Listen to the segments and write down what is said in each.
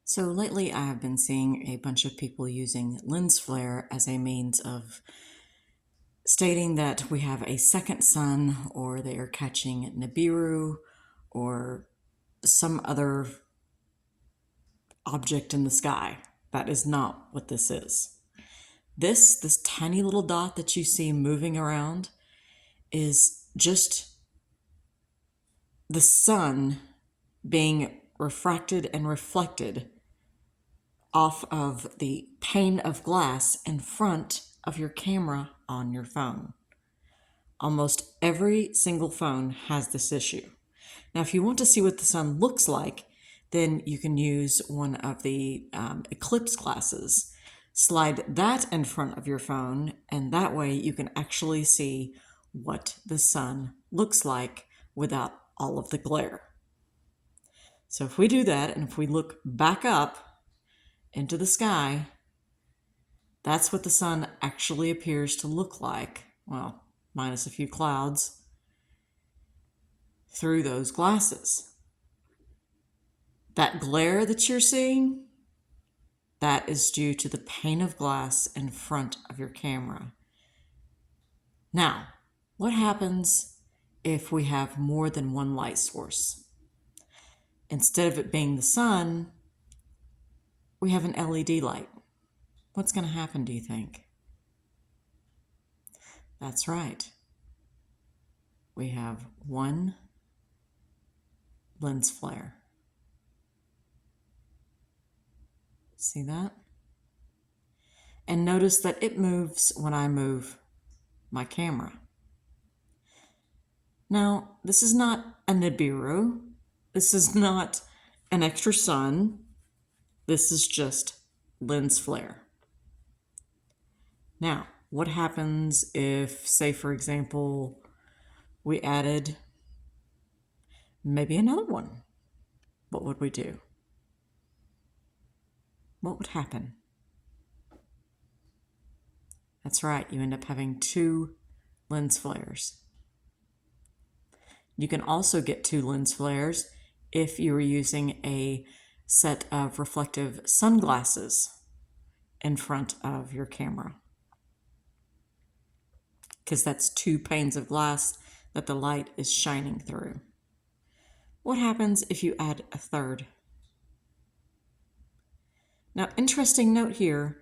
So lately I have been seeing a bunch of people using lens flare as a means of stating that we have a second sun, or they are catching Nibiru or some other object in the sky. That is not what this is. This tiny little dot that you see moving around is just the sun being refracted and reflected off of the pane of glass in front of your camera on your phone. Almost every single phone has this issue. Now, if you want to see what the sun looks like, then you can use one of the eclipse glasses. Slide that in front of your phone, and that way you can actually see what the sun looks like without all of the glare. So if we do that, and if we look back up into the sky, that's what the sun actually appears to look like, well, minus a few clouds, through those glasses. That glare that you're seeing, that is due to the pane of glass in front of your camera. Now, what happens if we have more than one light source? Instead of it being the sun, we have an LED light. What's going to happen, do you think? That's right. We have one lens flare. See that? And notice that it moves when I move my camera. Now, this is not a Nibiru. This is not an extra sun. This is just lens flare. Now, what happens if, say, for example, we added maybe another one? What would we do? What would happen? That's right, you end up having two lens flares. You can also get two lens flares if you were using a set of reflective sunglasses in front of your camera, because that's two panes of glass that the light is shining through. What happens if you add a third? Now, interesting note here,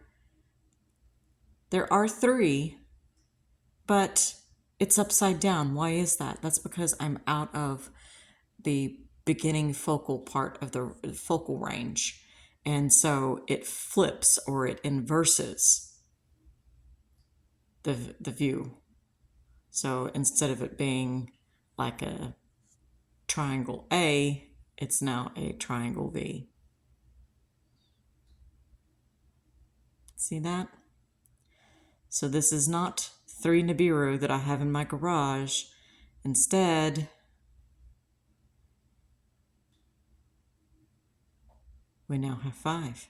there are three, but it's upside down. Why is that? That's because I'm out of the beginning focal part of the focal range. And so it flips, or it inverses the view. So instead of it being like a triangle A, it's now a triangle V. See that? So this is not 3 Nibiru that I have in my garage. Instead, we now have 5.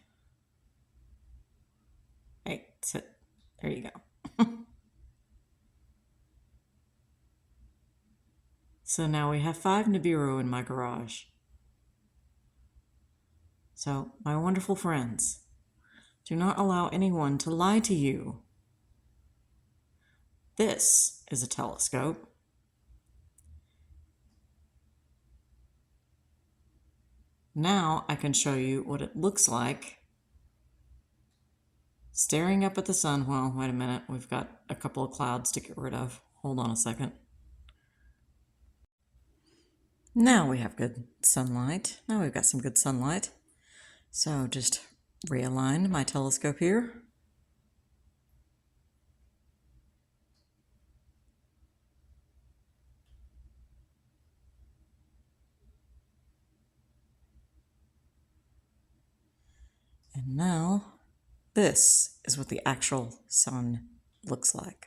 Hey, sit. There you go. So now we have 5 Nibiru in my garage. So, my wonderful friends, do not allow anyone to lie to you. This is a telescope. Now I can show you what it looks like staring up at the sun. Well, wait a minute. We've got a couple of clouds to get rid of. Hold on a second. Now we have good sunlight. Now we've got some good sunlight. So just realign my telescope here. And now this is what the actual sun looks like.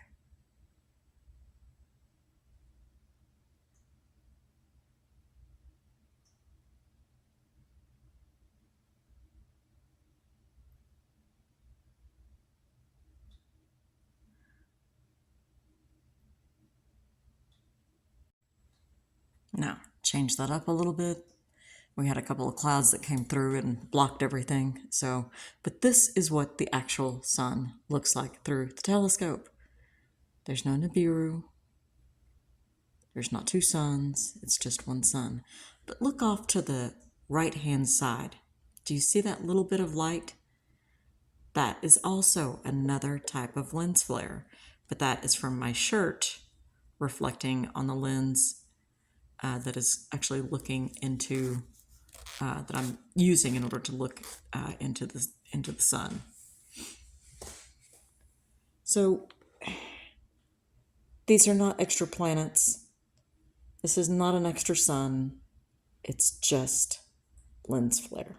Now, change that up a little bit. We had a couple of clouds that came through and blocked everything. So, but this is what the actual sun looks like through the telescope. There's no Nibiru. There's not two suns. It's just one sun. But look off to the right-hand side. Do you see that little bit of light? That is also another type of lens flare, but that is from my shirt reflecting on the lens that is actually looking into, that I'm using in order to look into the sun. So these are not extra planets. This is not an extra sun. It's just lens flare.